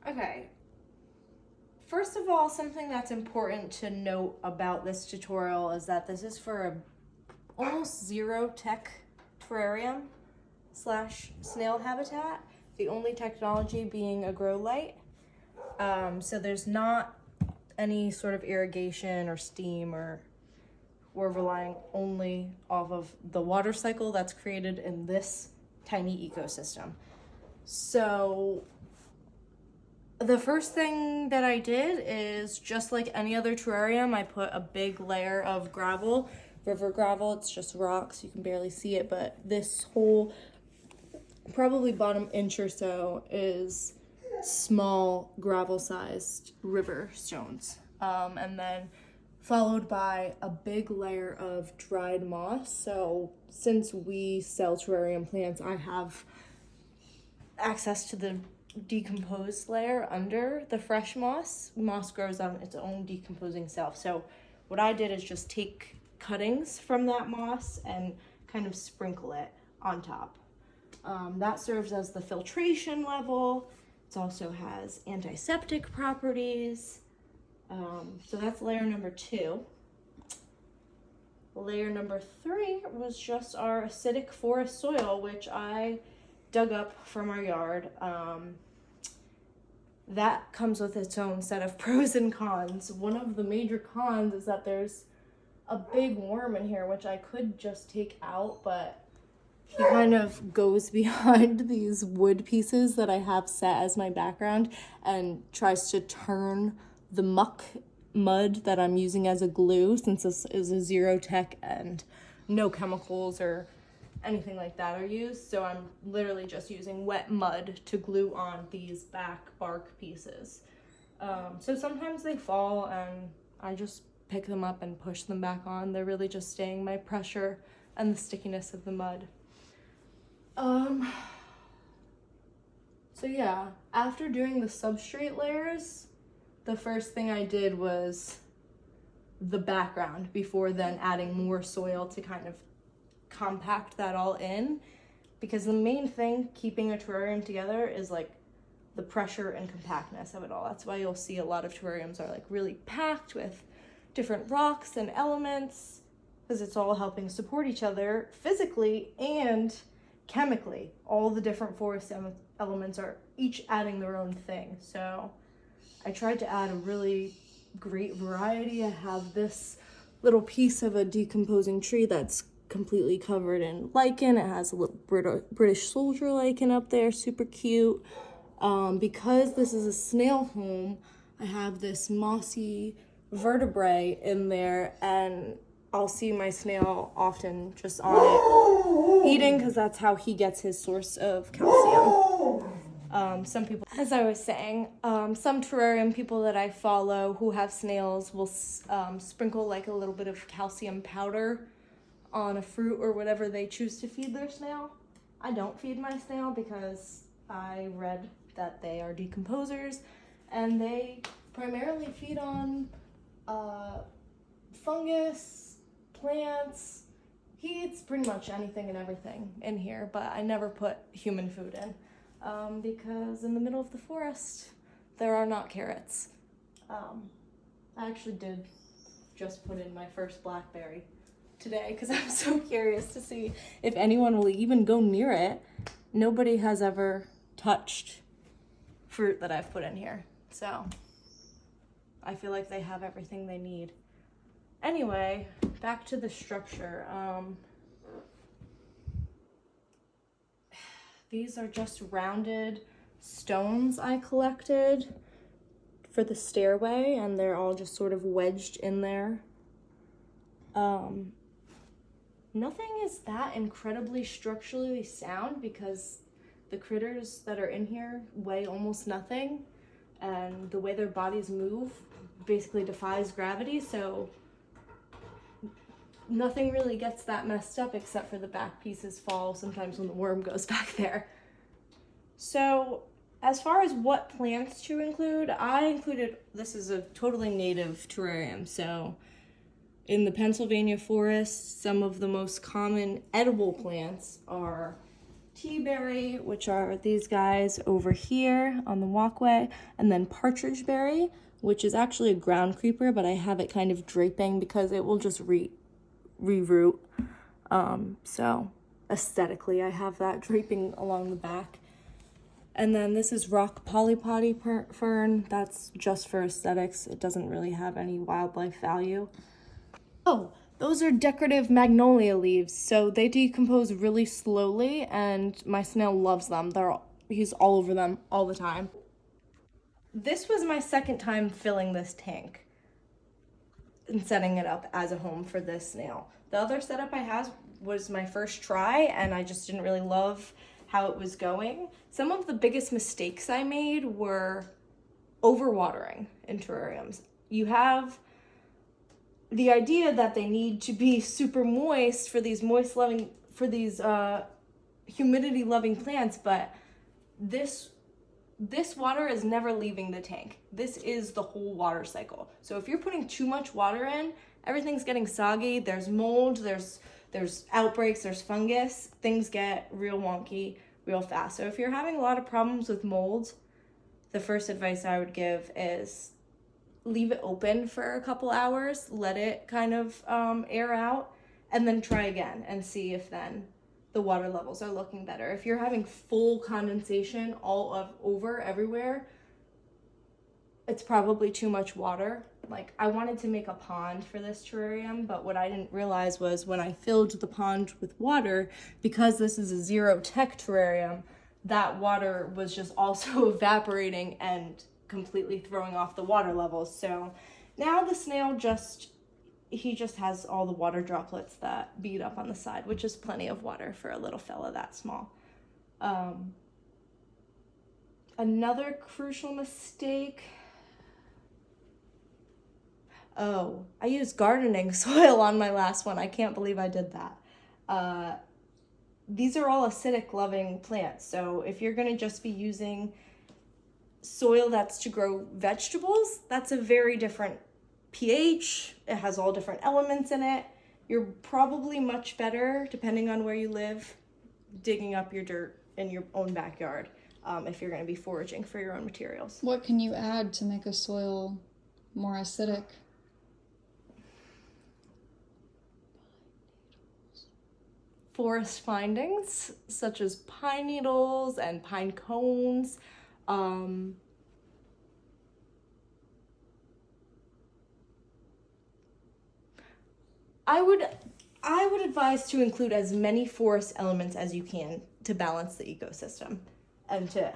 Okay. First of all, something that's important to note about this tutorial is that this is for a almost zero tech terrarium slash snail habitat. The only technology being a grow light. So there's not any sort of irrigation or steam, or we're relying only off of the water cycle that's created in this tiny ecosystem. So the first thing that I did is, just like any other terrarium, I put a big layer of gravel, river gravel. It's just rocks, you can barely see it, but this whole probably bottom inch or so is small gravel sized river stones, and then followed by a big layer of dried moss. So since we sell terrarium plants, I have access to the decomposed layer under the fresh moss. Moss grows on its own decomposing self. So what I did is just take cuttings from that moss and kind of sprinkle it on top. That serves as the filtration level. It also has antiseptic properties. So that's layer number 2. Layer number 3 was just our acidic forest soil, which I dug up from our yard. That comes with its own set of pros and cons. One of the major cons is that there's a big worm in here, which I could just take out, but he kind of goes behind these wood pieces that I have set as my background and tries to turn the mud that I'm using as a glue, since this is a zero tech and no chemicals or anything like that are used. So I'm literally just using wet mud to glue on these back bark pieces. So sometimes they fall and I just pick them up and push them back on. They're really just staying my pressure and the stickiness of the mud. So yeah, after doing the substrate layers, the first thing I did was the background before then adding more soil to kind of compact that all in, because the main thing keeping a terrarium together is like the pressure and compactness of it all. That's why you'll see a lot of terrariums are like really packed with different rocks and elements, because it's all helping support each other physically and chemically. All the different forest elements are each adding their own thing. So I tried to add a really great variety. I have this little piece of a decomposing tree that's completely covered in lichen. It has a little British soldier lichen up there, super cute. Because this is a snail home, I have this mossy vertebrae in there, and I'll see my snail often just on it eating, because that's how he gets his source of calcium. Some people, as I was saying, some terrarium people that I follow who have snails will sprinkle like a little bit of calcium powder on a fruit or whatever they choose to feed their snail. I don't feed my snail because I read that they are decomposers and they primarily feed on fungus, plants. He eats pretty much anything and everything in here, but I never put human food in because in the middle of the forest there are not carrots. I actually did just put in my first blackberry today because I'm so curious to see if anyone will even go near it. Nobody has ever touched fruit that I've put in here, so I feel like they have everything they need. Anyway, back to the structure. These are just rounded stones I collected for the stairway, and they're all just sort of wedged in there. Nothing is that incredibly structurally sound because the critters that are in here weigh almost nothing, and the way their bodies move basically defies gravity, so nothing really gets that messed up except for the back pieces fall sometimes when the worm goes back there. So as far as what plants to include, I included, this is a totally native terrarium, so in the Pennsylvania forest, some of the most common edible plants are tea berry, which are these guys over here on the walkway, and then partridge berry, which is actually a ground creeper, but I have it kind of draping because it will just reroot. So aesthetically, I have that draping along the back. And then this is rock polypody fern. That's just for aesthetics. It doesn't really have any wildlife value. Oh, those are decorative magnolia leaves. So they decompose really slowly, and my snail loves them. He's all over them all the time. This was my second time filling this tank and setting it up as a home for this snail. The other setup I had was my first try, and I just didn't really love how it was going. Some of the biggest mistakes I made were overwatering in terrariums. You have the idea that they need to be super moist for these humidity loving plants, but this water is never leaving the tank. This is the whole water cycle. So if you're putting too much water in, everything's getting soggy, there's mold, there's outbreaks, there's fungus, things get real wonky real fast. So if you're having a lot of problems with mold, the first advice I would give is leave it open for a couple hours, let it kind of air out, and then try again and see if then the water levels are looking better. If you're having full condensation over everywhere, it's probably too much water. Like, I wanted to make a pond for this terrarium, but what I didn't realize was when I filled the pond with water, because this is a zero tech terrarium, that water was just also evaporating and completely throwing off the water levels. So now the snail he just has all the water droplets that bead up on the side, which is plenty of water for a little fella that small. Another crucial mistake. Oh, I used gardening soil on my last one. I can't believe I did that. These are all acidic loving plants. So if you're gonna just be using soil that's to grow vegetables, that's a very different pH. It has all different elements in it. You're probably much better, depending on where you live, digging up your dirt in your own backyard if you're gonna be foraging for your own materials. What can you add to make a soil more acidic? Forest findings, such as pine needles and pine cones. I would advise to include as many forest elements as you can to balance the ecosystem and to help